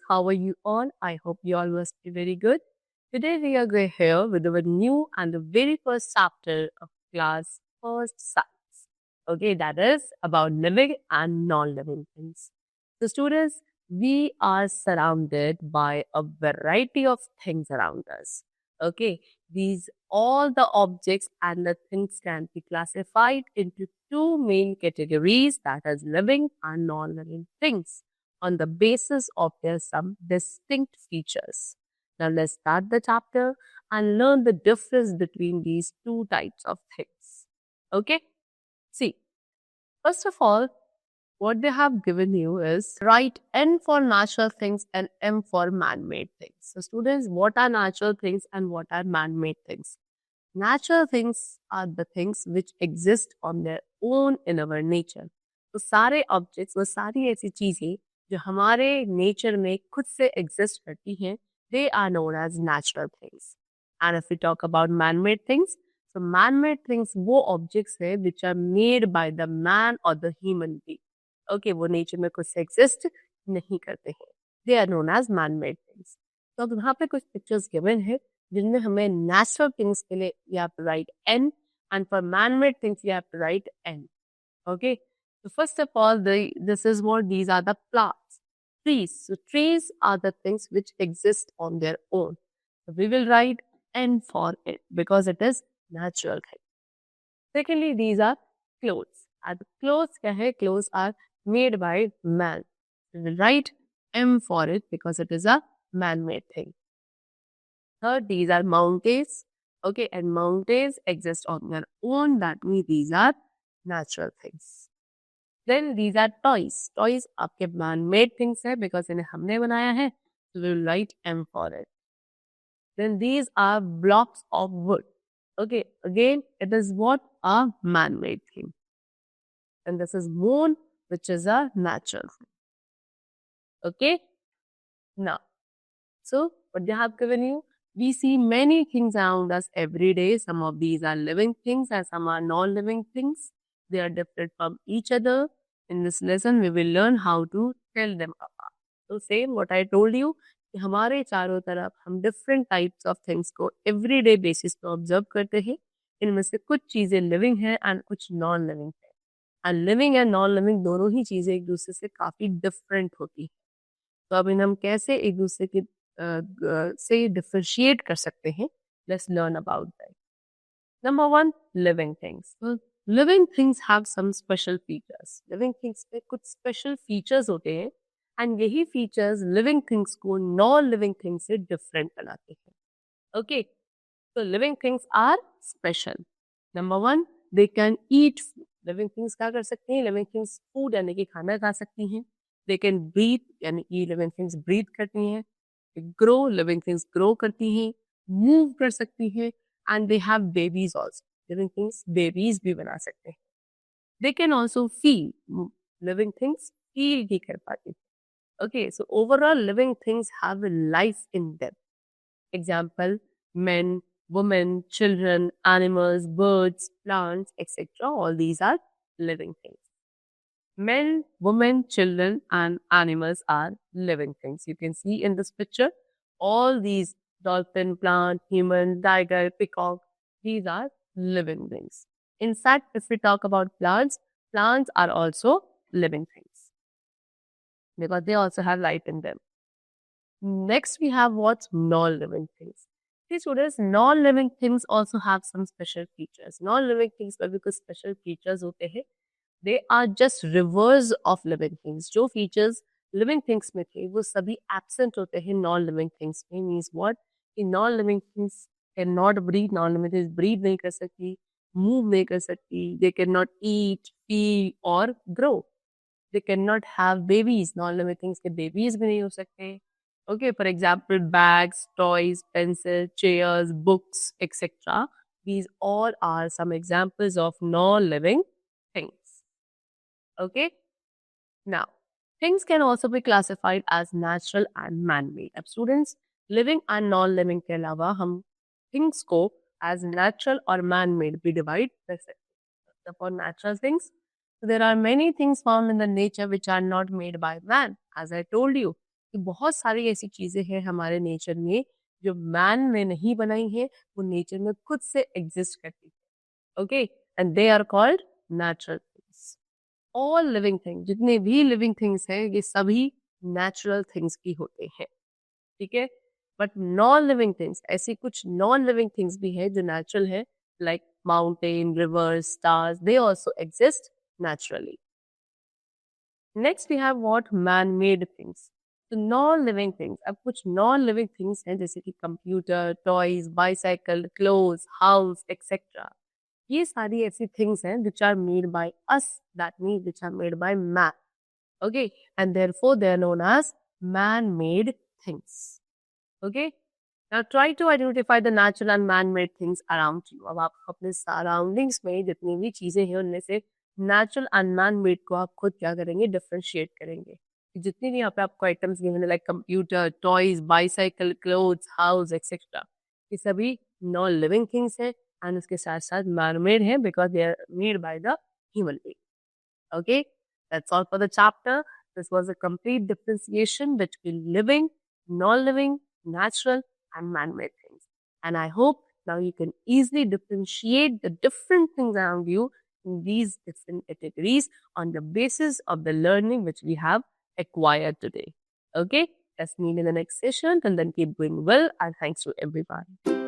How are you all? I hope you all must be very good. Today we are going here with our new and the very first chapter of class first science. Okay, that is about living and non-living things. So students, we are surrounded by a variety of things around us. Okay, these all the objects and the things can be classified into two main categories, that is living and non-living things, on the basis of their some distinct features. Now let's start the chapter and learn the difference between these two types of things. Okay? See, first of all, what they have given you is write N for natural things and M for man-made things. So students, what are natural things and what are man-made things? Natural things are the things which exist on their own in our nature. तो सारे objects, वो सारी ऐसी चीजें जो हमारे nature में खुद से एग्जिस्ट करती हैं, they are known as natural things. And if we talk about man made things, so man-made things वो objects है which are made by the man or the human being. Okay, वो nature में खुद से exist नहीं करते हैं. They are known as man-made things. तो अब यहाँ पे कुछ pictures given है जिनमें हमें natural things के लिए you have to write N and for man-made things you have to write N. Okay, so first of all, this is what these are the plants. Trees. So trees are the things which exist on their own. So we will write N for it because it is natural thing. Secondly, these are clothes. And clothes kya hai? Clothes are made by man. We will write M for it because it is a man-made thing. Third, these are mountains. Okay, and mountains exist on their own. That means these are natural things. Then these are toys. Toys आपके man-made things है because इन्हें हमने बनाया है. So we will write M for it. Then these are blocks of wood. Okay, again, it is what? A man-made thing. And this is moon, which is a natural thing. Okay? Now, so what they have given you? We see many things around us every day. Some of these are living things and some are non-living things. They are different from each other. In this lesson, we will learn how to tell them apart. So same what I told you, कि हमारे चारों तरफ हम different types of things को everyday basis पे observe करते हैं. इनमें से कुछ चीजें लिविंग हैं एंड कुछ नॉन लिविंग है. And living and non living दोनों ही चीजें एक दूसरे से काफी डिफरेंट होती है. तो अब इन हम कैसे एक दूसरे के से डिफरेंशिएट कर सकते हैं, let's learn about that. Number one, living things. Living things have some special features. Living things पे कुछ स्पेशल फीचर्स होते हैं एंड यही फीचर्स लिविंग थिंग्स को नॉन लिविंग थिंग्स से डिफरेंट बनाते हैं. ओके, तो living things are special. Number one, they can eat food. Living things क्या कर सकती हैं? लिविंग थिंग्स फूड यानी कि खाना खा सकती हैं. दे कैन ब्रीथ यानी कि लिविंग थिंग्स ब्रीथ करती हैं. ग्रो, लिविंग थिंग्स ग्रो करती हैं. मूव कर सकती हैं and they have babies also. Living things babies भी बना सकते हैं. They can also feel. Living things feel भी कर पाती हैं. Okay, so overall living things have a life in them. Example, men, women, children, animals, birds, plants, etc. All these are living things. Men, women, children, and animals are living things. You can see in this picture, all these dolphin, plant, human, tiger, peacock, these are living things. In fact, if we talk about plants, plants are also living things because they also have life in them. Next, we have what's non-living things. See, students, non-living things also have some special features. Non-living things पर भी कुछ special features होते हैं. They are just reverse of living things. जो features living things में थे, वो सभी absent होते हैं non-living things में. Means what? कि non-living things cannot breathe. Non-living things breathe नहीं कर सकती, move नहीं कर सकती. They cannot eat, feel or grow. They cannot have babies. Non-living things के babies भी नहीं हो सकते. Okay, for example, bags, toys, pencils, chairs, books, etc. These all are some examples of non-living things. Okay? Now, things can also be classified as natural and man-made. अब students, living and non-living के अलावा हम things को as natural or man-made भी divide कर सकते हैं. For natural things, there are many things found in the nature which are not made by man. As I told you, कि बहुत सारी ऐसी चीजें हैं हमारे नेचर में जो मैन ने नहीं बनाई है, वो नेचर में खुद से एग्जिस्ट करती है। Okay, and they are called natural things. All living thing, जितने भी लिविंग थिंग्स हैं, ये सभी नेचुरल थिंग्स की होते हैं। ठीक है, बट नॉन लिविंग थिंग्स, ऐसी कुछ नॉन लिविंग थिंग्स भी है जो नेचुरल है, like mountain, rivers, stars, they also exist naturally. Next we have what man made things. तो नॉन लिविंग थिंग्स, अब कुछ नॉन लिविंग थिंग्स हैं जैसे कि computer, toys, bicycle, clothes, house etcetera. ये सारी ऐसी थिंग्स हैं which are made by us, that means which are made by man. Okay, and therefore they are known as man-made things. Okay, now try to identify the natural and man-made things around you. अब आप अपने surroundings में जितनी भी चीजें हैं उनमें से नेचुरल एंड मैन मेड को आप खुद क्या करेंगे, डिफरेंशिएट करेंगे। कि जितनी भी यहाँ पे आपको आइटम्स गिवन है, like computer, toys, bicycle, clothes, house etcetera, ये सभी नॉन लिविंग थिंग्स हैं एंड उसके साथ साथ मैन मेड है because they are made by the human being. Okay, that's all for the chapter. This was a complete differentiation between living, non-living, natural, and man-made things. And I hope now you can easily differentiate the different things around you in these different categories on the basis of the learning which we have acquired today. Okay, let's meet in the next session and then keep doing well. And thanks to everyone.